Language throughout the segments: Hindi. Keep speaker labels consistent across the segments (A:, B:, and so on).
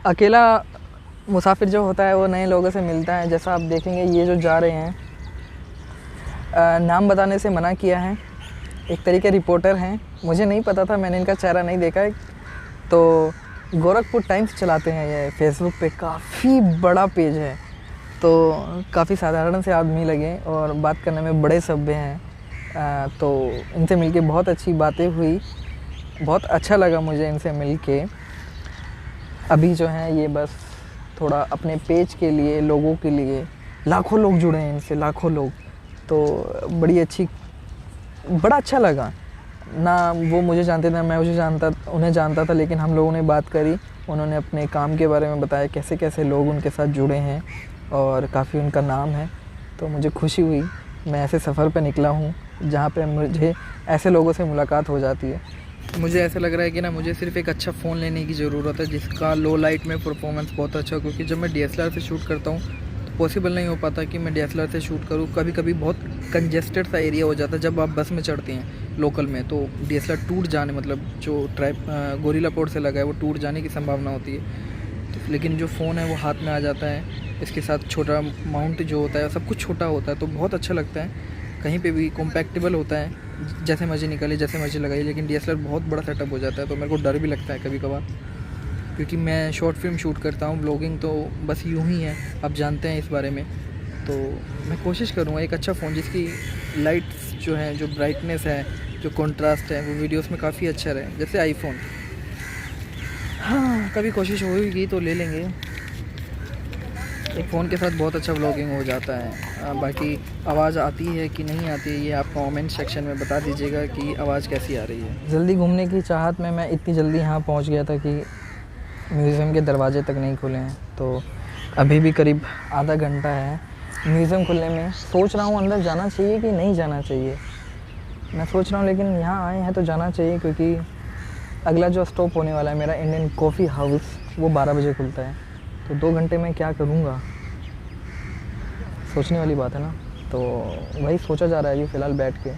A: अकेला मुसाफिर जो होता है वो नए लोगों से मिलता है। जैसा आप देखेंगे ये जो जा रहे हैं, नाम बताने से मना किया है। एक तरीके रिपोर्टर हैं, मुझे नहीं पता था, मैंने इनका चेहरा नहीं देखा है। तो गोरखपुर टाइम्स चलाते हैं ये, फेसबुक पे काफ़ी बड़ा पेज है। तो काफ़ी साधारण से आदमी लगे और बात करने में बड़े सभ्य हैं। तो इनसे मिलके बहुत अच्छी बातें हुई, बहुत अच्छा लगा मुझे इनसे मिलके। अभी जो है ये बस थोड़ा अपने पेज के लिए, लोगों के लिए, लाखों लोग जुड़े हैं इनसे, लाखों लोग। तो बड़ा अच्छा लगा ना। वो मुझे जानते थे, मैं उन्हें जानता था, लेकिन हम लोगों ने बात करी। उन्होंने अपने काम के बारे में बताया, कैसे कैसे लोग उनके साथ जुड़े हैं और काफ़ी उनका नाम है। तो मुझे खुशी हुई, मैं ऐसे सफ़र पे निकला हूँ जहाँ पे मुझे ऐसे लोगों से मुलाकात हो जाती है। मुझे ऐसा लग रहा है कि ना मुझे सिर्फ एक अच्छा फ़ोन लेने की ज़रूरत है जिसका लो लाइट में परफॉर्मेंस बहुत अच्छा हो, क्योंकि जब मैं DSLR से शूट करता हूँ तो पॉसिबल नहीं हो पाता कि मैं DSLR से शूट करूँ। कभी कभी बहुत कंजेस्टेड सा एरिया हो जाता है जब आप बस में चढ़ते हैं लोकल में, तो DSLR टूट जाने, मतलब जो गोरिल्ला पोर्ट से लगा है वो टूट जाने की संभावना होती है। तो लेकिन जो फ़ोन है वो हाथ में आ जाता है, इसके साथ छोटा माउंट जो होता है सब कुछ छोटा होता है, तो बहुत अच्छा लगता है। कहीं पे भी कॉम्पैक्टेबल होता है, जैसे मर्जी निकालिए, जैसे मर्जी लगाइए। लेकिन DSLR बहुत बड़ा सेटअप हो जाता है, तो मेरे को डर भी लगता है कभी कभार, क्योंकि मैं शॉर्ट फिल्म शूट करता हूँ। ब्लॉगिंग तो बस यूँ ही है, आप जानते हैं इस बारे में। तो मैं कोशिश करूँगा एक अच्छा फ़ोन जिसकी लाइट्स जो है, जो ब्राइटनेस है, जो कॉन्ट्रास्ट है, वो वीडियोस में काफ़ी अच्छा रहे, जैसे आईफोन। हाँ, कभी कोशिश होगी तो ले लेंगे। एक फ़ोन के साथ बहुत अच्छा व्लॉगिंग हो जाता है। बाकी आवाज़ आती है कि नहीं आती है ये आप कमेंट सेक्शन में बता दीजिएगा कि आवाज़ कैसी आ रही है। जल्दी घूमने की चाहत में मैं इतनी जल्दी यहाँ पहुँच गया था कि म्यूज़ियम के दरवाजे तक नहीं खुले हैं। तो अभी भी करीब आधा घंटा है म्यूज़ियम खुलने में। सोच रहा हूँ अंदर जाना चाहिए कि नहीं जाना चाहिए। मैं सोच रहा हूँ, लेकिन यहाँ आए हैं तो जाना चाहिए, क्योंकि अगला जो स्टॉप होने वाला है मेरा इंडियन कॉफ़ी हाउस, वो 12 बजे खुलता है। तो 2 घंटे में क्या करूँगा, सोचने वाली बात है ना। तो वही सोचा जा रहा है अभी फ़िलहाल बैठ के।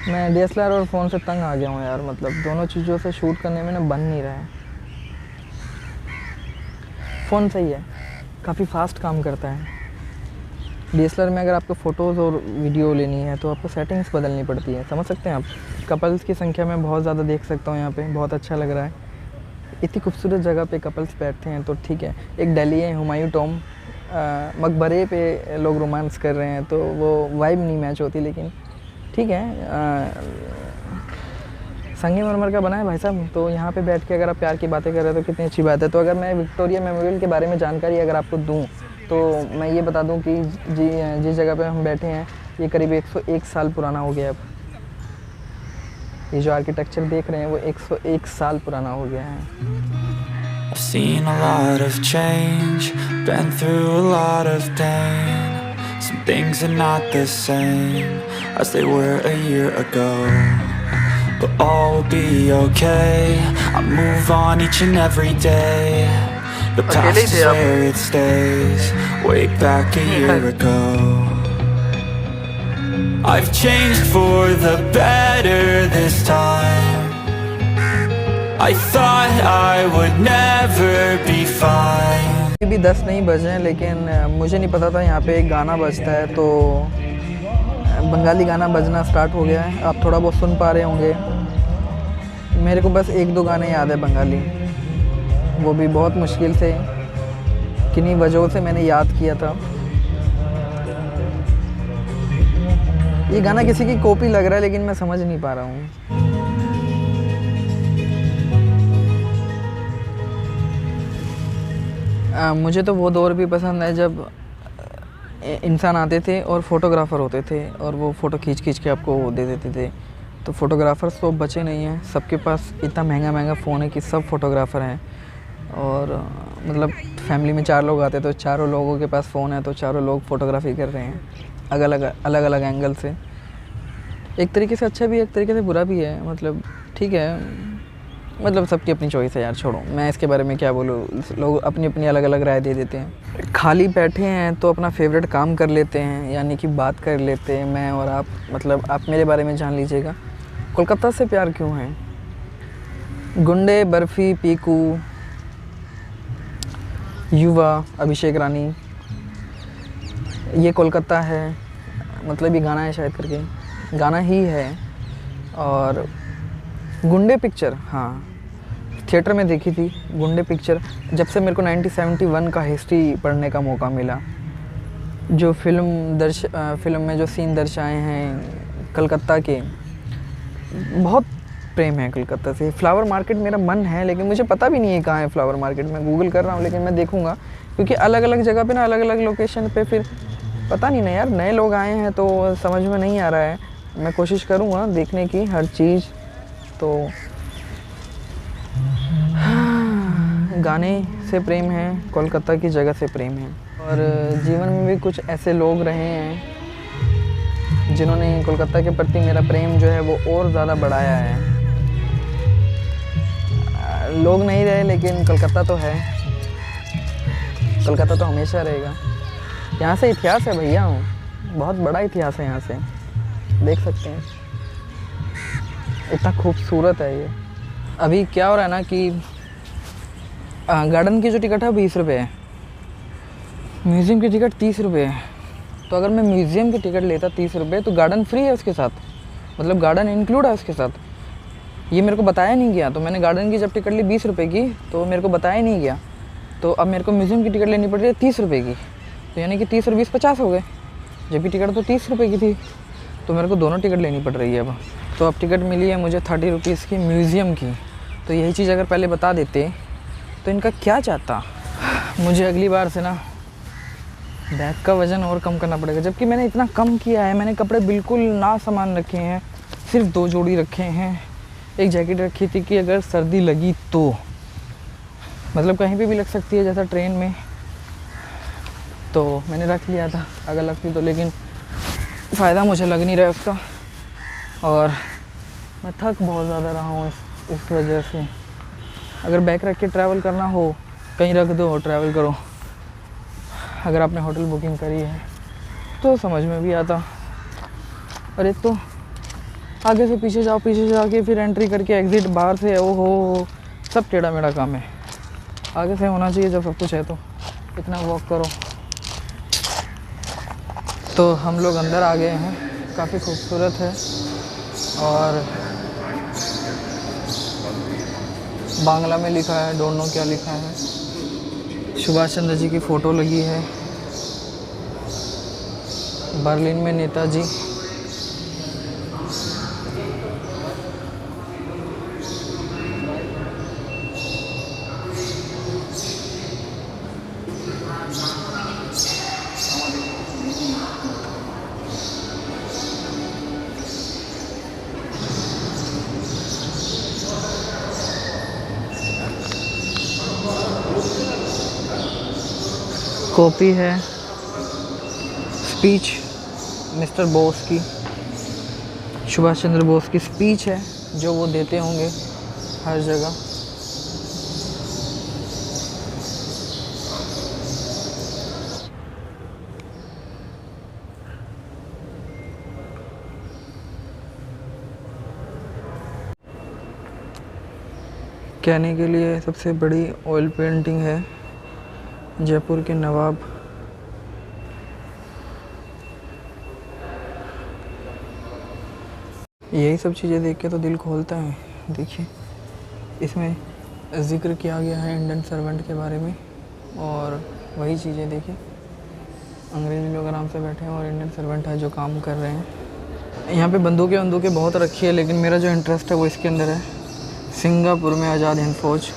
A: मैं DSLR और फ़ोन से तंग आ गया हूँ यार, मतलब दोनों चीज़ों से शूट करने में ना बन नहीं रहा है। फ़ोन सही है, काफ़ी फास्ट काम करता है। DSLR में अगर आपको फ़ोटोज़ और वीडियो लेनी है तो आपको सेटिंग्स बदलनी पड़ती है, समझ सकते हैं आप। कपल्स की संख्या मैं बहुत ज़्यादा देख सकता हूँ यहाँ पे, बहुत अच्छा लग रहा है। इतनी खूबसूरत जगह पे कपल्स बैठते हैं तो ठीक है। एक दिल्ली है हुमायूं टॉम, मकबरे पे लोग रोमांस कर रहे हैं, तो वो वाइब नहीं मैच होती, लेकिन ठीक है। संगमरमर का बना है भाई साहब, तो यहाँ पे बैठ के अगर आप प्यार की बातें कर रहे हो तो कितनी अच्छी बात है। तो अगर मैं विक्टोरिया मेमोरियल के बारे में जानकारी अगर आपको दूँ तो मैं ये बता दूं कि जिस जगह पे हम बैठे हैं ये करीब 101 साल पुराना हो गया। अब ये जो आर्किटेक्चर देख रहे हैं वो 101 साल पुराना हो गया है।
B: I've seen a lot of change, been through a lot of pain. Some things are not the same as they were a year ago, but all will be okay. I move on each and every day. The past is where it stays, way back a year ago. I've changed for the better this time. I thought I would never be fine.
A: अभी 10 नहीं बजे हैं, लेकिन मुझे नहीं पता था यहाँ पे एक गाना बजता है, तो बंगाली गाना बजना स्टार्ट हो गया है। आप थोड़ा बहुत सुन पा रहे होंगे। मेरे को बस 1-2 गाने याद है बंगाली, वो भी बहुत मुश्किल से, किन्हीं वजहों से मैंने याद किया था। ये गाना किसी की कॉपी लग रहा है, लेकिन मैं समझ नहीं पा रहा हूँ। मुझे तो वो दौर भी पसंद है जब इंसान आते थे और फोटोग्राफ़र होते थे और वो फ़ोटो खींच के आपको दे देते थे। तो फोटोग्राफ़र्स तो बचे नहीं हैं, सबके पास इतना महंगा फ़ोन है कि सब फोटोग्राफ़र हैं। और मतलब फैमिली में 4 लोग आते तो चारों लोगों के पास फ़ोन है, तो चारों लोग फ़ोटोग्राफ़ी कर रहे हैं अलग अलग एंगल से। एक तरीके से अच्छा भी है, एक तरीके से बुरा भी है। मतलब ठीक है, मतलब सबकी अपनी चॉइस है यार, छोड़ो मैं इसके बारे में क्या बोलूँ। लोग अपनी अपनी अलग अलग राय दे देते हैं। खाली बैठे हैं तो अपना फेवरेट काम कर लेते हैं, यानी कि बात कर लेते हैं मैं और आप। मतलब आप मेरे बारे में जान लीजिएगा, कोलकाता से प्यार क्यों है। गुंडे, बर्फ़ी, पीकू, युवा, अभिषेक रानी, ये कोलकाता है, मतलब ये गाना है शायद करके, गाना ही है। और गुंडे पिक्चर, हाँ थिएटर में देखी थी गुंडे पिक्चर, जब से मेरे को 1971 का हिस्ट्री पढ़ने का मौका मिला। जो फिल्म में जो सीन दर्शाए हैं कलकत्ता के, बहुत प्रेम है कलकत्ता से। फ्लावर मार्केट मेरा मन है, लेकिन मुझे पता भी नहीं है कहाँ है फ्लावर मार्केट। मैं गूगल कर रहा हूँ, लेकिन मैं देखूँगा, क्योंकि अलग अलग जगह पे ना, अलग अलग लोकेशन पे फिर पता नहीं ना यार, नए लोग आए हैं तो समझ में नहीं आ रहा है। मैं कोशिश करूँगा देखने की हर चीज़। तो गाने से प्रेम है, कोलकाता की जगह से प्रेम है, और जीवन में भी कुछ ऐसे लोग रहे हैं जिन्होंने कोलकाता के प्रति मेरा प्रेम जो है वो और ज़्यादा बढ़ाया है। लोग नहीं रहे, लेकिन कोलकाता तो है, कोलकाता तो हमेशा रहेगा। यहाँ से इतिहास है भैया, बहुत बड़ा इतिहास है यहाँ से, देख सकते हैं, इतना खूबसूरत है ये। अभी क्या हो रहा है ना कि गार्डन की जो टिकट है 20 रुपये है, म्यूज़ियम की टिकट 30 रुपये है। तो अगर मैं म्यूज़ियम की टिकट लेता 30 रुपये, तो गार्डन फ्री है उसके साथ, मतलब गार्डन इंक्लूड है उसके साथ। ये मेरे को बताया नहीं गया, तो मैंने गार्डन की जब टिकट ली 20 रुपये की, तो मेरे को बताया नहीं गया। तो अब मेरे को म्यूज़ियम की टिकट लेनी पड़ रही है 30 रुपये की, तो यानी कि 30 और 20 50 हो गए, जबकि टिकट तो 30 रुपये की थी। तो मेरे को दोनों टिकट लेनी पड़ रही है अब। तो अब टिकट मिली है मुझे 30 रुपीज़ की म्यूज़ियम की। तो यही चीज़ अगर पहले बता देते तो इनका क्या चाहता। मुझे अगली बार से ना बैग का वज़न और कम करना पड़ेगा, जबकि मैंने इतना कम किया है। मैंने कपड़े बिल्कुल ना सामान रखे हैं, सिर्फ 2 जोड़ी रखे हैं। एक जैकेट रखी थी कि अगर सर्दी लगी तो, मतलब कहीं पे भी लग सकती है, जैसा ट्रेन में, तो मैंने रख लिया था अगर लगती तो, लेकिन फ़ायदा मुझे लग नहीं रहा है उसका। और मैं थक बहुत ज़्यादा रहा हूँ इस वजह से। अगर बैग रख के ट्रैवल करना हो, कहीं रख दो और ट्रैवल करो। अगर आपने होटल बुकिंग करी है तो समझ में भी आता। अरे तो आगे से पीछे जाओ, पीछे जाके फिर एंट्री करके एग्ज़िट बाहर से, ओहो सब टेढ़ा मेढ़ा काम है। आगे से होना चाहिए जब सब कुछ है, तो इतना वॉक करो। तो हम लोग अंदर आ गए हैं, काफ़ी खूबसूरत है, और बांग्ला में लिखा है, डोंट नो क्या लिखा है। सुभाष चंद्र जी की फ़ोटो लगी है। बर्लिन में नेताजी, कॉपी है, स्पीच मिस्टर बोस की, सुभाष चंद्र बोस की स्पीच है जो वो देते होंगे हर जगह। कहने के लिए सबसे बड़ी ऑयल पेंटिंग है जयपुर के नवाब। यही सब चीज़ें देख के तो दिल खोलता है। देखिए इसमें ज़िक्र किया गया है इंडियन सर्वेंट के बारे में, और वही चीज़ें देखिए, अंग्रेज़ी लोग आराम से बैठे हैं और इंडियन सर्वेंट है जो काम कर रहे हैं। यहाँ पे बंदूकें बहुत रखी है, लेकिन मेरा जो इंटरेस्ट है वो इसके अंदर है। सिंगापुर में आज़ाद हिंद फ़ौज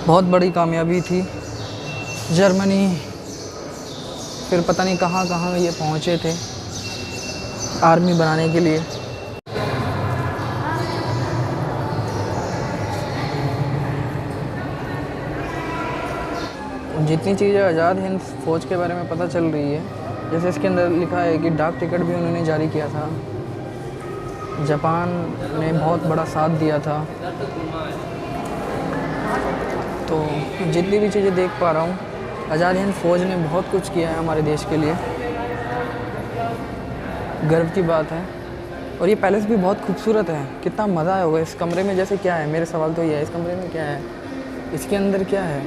A: बहुत बड़ी कामयाबी थी। जर्मनी फिर पता नहीं कहाँ कहाँ ये पहुँचे थे आर्मी बनाने के लिए। जितनी चीज़ें आज़ाद हिंद फ़ौज के बारे में पता चल रही है, जैसे इसके अंदर लिखा है कि डाक टिकट भी उन्होंने जारी किया था, जापान ने बहुत बड़ा साथ दिया था। तो जितनी भी चीज़ें देख पा रहा हूँ, आज़ाद हिंद फ़ौज ने बहुत कुछ किया है हमारे देश के लिए, गर्व की बात है। और ये पैलेस भी बहुत खूबसूरत है। कितना मज़ा आया होगा इस कमरे में। जैसे क्या है, मेरे सवाल तो ये है, इस कमरे में क्या है, इसके अंदर क्या है।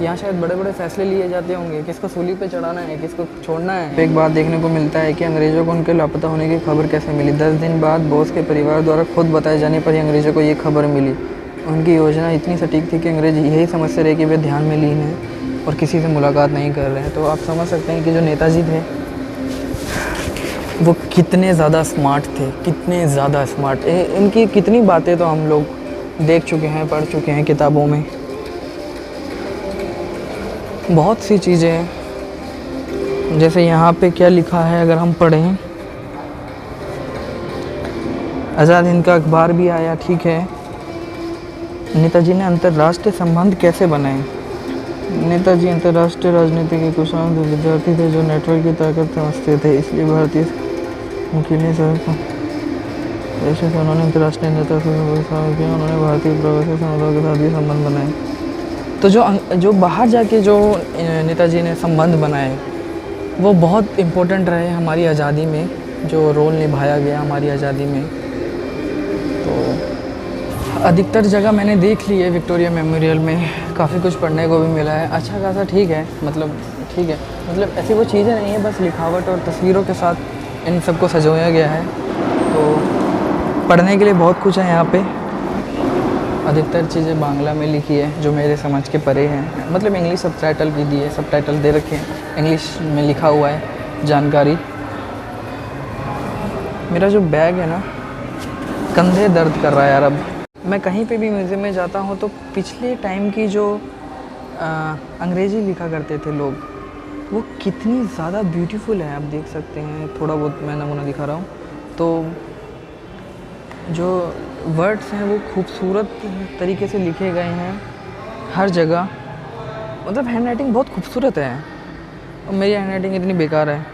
A: यहाँ शायद बड़े बड़े फैसले लिए जाते होंगे, किसको सूली पे चढ़ाना है, किसको छोड़ना है। एक बात देखने को मिलता है कि अंग्रेज़ों को उनके लापता होने की खबर कैसे मिली। 10 दिन बाद बोस के परिवार द्वारा खुद बताए जाने पर ही अंग्रेज़ों को ये खबर मिली। उनकी योजना इतनी सटीक थी कि अंग्रेज़ यही समझते रहे कि वे ध्यान में लीन हैं और किसी से मुलाकात नहीं कर रहे हैं। तो आप समझ सकते हैं कि जो नेताजी थे वो कितने ज़्यादा स्मार्ट थे, कितने ज़्यादा स्मार्ट। इनकी कितनी बातें तो हम लोग देख चुके हैं, पढ़ चुके हैं किताबों में। बहुत सी चीज़ें हैं, जैसे यहाँ पे क्या लिखा है अगर हम पढ़ें। आज़ाद हिंद का अखबार भी आया, ठीक है। नेताजी ने अंतर्राष्ट्रीय संबंध कैसे बनाए। नेताजी अंतर्राष्ट्रीय राजनीति के कुशल विद्यार्थी थे जो नेटवर्क की ताकत समझते थे, इसलिए भारतीय मुखिया से उन्होंने अंतर्राष्ट्रीय नेता से किया। उन्होंने भारतीय प्रवासी समुदाय के साथ भी संबंध बनाए। तो जो बाहर जाके जो नेताजी ने संबंध बनाए वो बहुत इम्पोर्टेंट रहे हमारी आज़ादी में, जो रोल निभाया गया हमारी आज़ादी में। तो अधिकतर जगह मैंने देख ली है विक्टोरिया मेमोरियल में, काफ़ी कुछ पढ़ने को भी मिला है। अच्छा खासा ठीक है, मतलब ठीक है, मतलब ऐसी वो चीज़ें नहीं है, बस लिखावट और तस्वीरों के साथ इन सबको सजोया गया है। तो पढ़ने के लिए बहुत कुछ है यहाँ पे। अधिकतर चीज़ें बांग्ला में लिखी है जो मेरे समझ के परे हैं, मतलब इंग्लिश सबटाइटल भी दिए, सबटाइटल दे रखे हैं, इंग्लिश में लिखा हुआ है जानकारी। मेरा जो बैग है ना, कंधे दर्द कर रहा है यार। अब मैं कहीं पे भी म्यूज़ियम में जाता हूँ तो पिछले टाइम की जो अंग्रेज़ी लिखा करते थे लोग, वो कितनी ज़्यादा ब्यूटीफुल है। आप देख सकते हैं, थोड़ा बहुत मैं नमूना दिखा रहा हूँ। तो जो वर्ड्स हैं वो खूबसूरत तरीके से लिखे गए हैं हर जगह, मतलब हैंड राइटिंग बहुत खूबसूरत है। और मेरी हैंड राइटिंग इतनी बेकार है।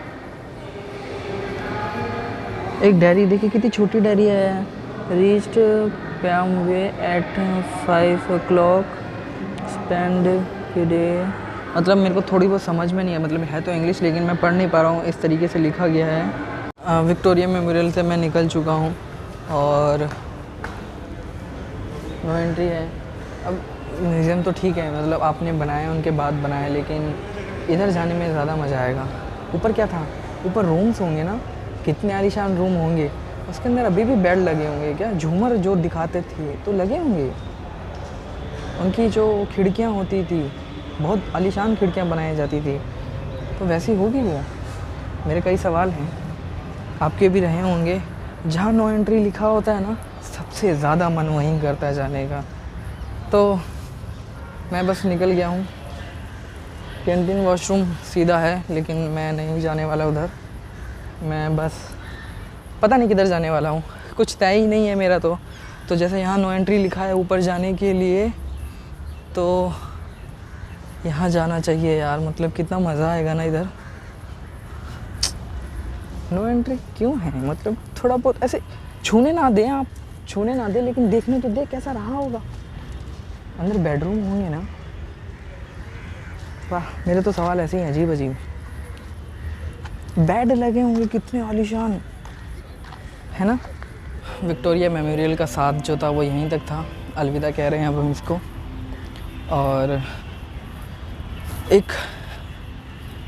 A: एक डायरी देखिए, कितनी छोटी डायरी है। रीच्ड पैमवे एट 5 o'clock, स्पेंड डे। मतलब मेरे को थोड़ी बहुत समझ में नहीं है, मतलब है तो इंग्लिश लेकिन मैं पढ़ नहीं पा रहा हूँ, इस तरीके से लिखा गया है। विक्टोरिया मेमोरियल से मैं निकल चुका हूँ और नो एंट्री है। अब म्यूज़ियम तो ठीक है, मतलब आपने बनाया उनके बाद बनाया, लेकिन इधर जाने में ज़्यादा मज़ा आएगा। ऊपर क्या था, ऊपर रूम्स होंगे ना, कितने आलीशान रूम होंगे। उसके अंदर अभी भी बेड लगे होंगे क्या, झूमर जो दिखाते थे तो लगे होंगे। उनकी जो खिड़कियाँ होती थी, बहुत आलीशान खिड़कियाँ बनाई जाती थी, तो वैसी होगी वो। मेरे कई सवाल हैं, आपके भी रहे होंगे। जहाँ नो एंट्री लिखा होता है ना, सबसे ज़्यादा मन वहीं करता है जाने का। तो मैं बस निकल गया हूँ। कैंटीन वॉशरूम सीधा है, लेकिन मैं नहीं जाने वाला उधर। मैं बस पता नहीं किधर जाने वाला हूँ, कुछ तय ही नहीं है मेरा। तो जैसे यहाँ नो एंट्री लिखा है ऊपर जाने के लिए, तो यहाँ जाना चाहिए यार। मतलब कितना मज़ा आएगा ना इधर। नो एंट्री क्यों है, मतलब थोड़ा बहुत ऐसे छूने ना दें, आप छूने ना दें, लेकिन देखने तो दे कैसा रहा होगा। अंदर बेडरूम होंगे ना। वाह, मेरे तो सवाल ऐसे ही अजीब अजीब। बेड लगे होंगे कितने आलीशान, है ना। विक्टोरिया मेमोरियल का साथ जो था वो यहीं तक था, अलविदा कह रहे हैं अब हम इसको। और एक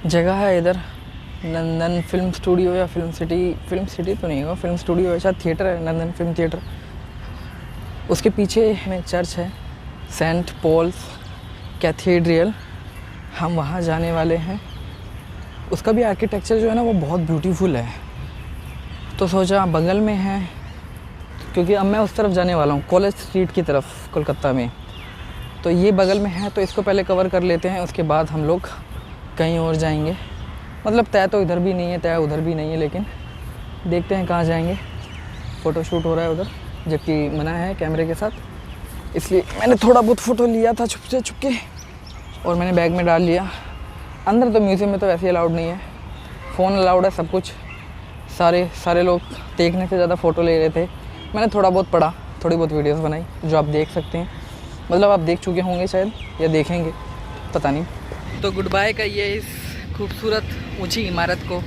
A: जगह है इधर, नंदन फिल्म स्टूडियो या फिल्म सिटी तो नहीं होगा, फिल्म स्टूडियो है शायद, थिएटर है, नंदन फिल्म थिएटर। उसके पीछे में चर्च है, सेंट पॉल्स कैथेड्रल। हम वहाँ जाने वाले हैं। उसका भी आर्किटेक्चर जो है ना वो बहुत ब्यूटीफुल है। तो सोचा बगल में है, क्योंकि अब मैं उस तरफ जाने वाला हूँ, कॉलेज स्ट्रीट की तरफ कोलकाता में। तो ये बगल में है, तो इसको पहले कवर कर लेते हैं, उसके बाद हम लोग कहीं और जाएंगे। मतलब तय तो इधर भी नहीं है, तय उधर भी नहीं है, लेकिन देखते हैं कहाँ जाएंगे। फ़ोटो शूट हो रहा है उधर, जबकि मना है कैमरे के साथ, इसलिए मैंने थोड़ा बहुत फ़ोटो लिया था छुप के, और मैंने बैग में डाल लिया। अंदर तो म्यूज़ियम में तो वैसे ही अलाउड नहीं है, फ़ोन अलाउड है, सब कुछ। सारे लोग देखने से ज़्यादा फ़ोटो ले रहे थे। मैंने थोड़ा बहुत पढ़ा, थोड़ी बहुत वीडियोस बनाई, जो आप देख सकते हैं। मतलब आप देख चुके होंगे शायद, या देखेंगे, पता नहीं। तो गुड बाय का ये इस खूबसूरत ऊंची इमारत को।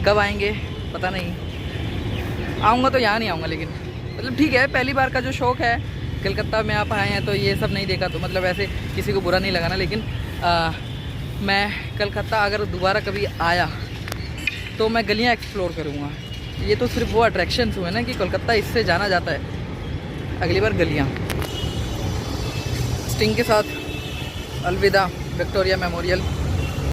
A: कब आएंगे पता नहीं, आऊँगा तो यहाँ नहीं आऊँगा, लेकिन मतलब ठीक है, पहली बार का जो शौक़ है, कलकत्ता में आप आए हैं तो ये सब नहीं देखा, तो मतलब ऐसे किसी को बुरा नहीं लगाना, लेकिन मैं कलकत्ता अगर दोबारा कभी आया तो मैं गलियाँ एक्सप्लोर करूँगा। ये तो सिर्फ वो अट्रैक्शंस हुए ना कि कोलकाता इससे जाना जाता है, अगली बार गलियाँ। स्टिंग के साथ अलविदा विक्टोरिया मेमोरियल।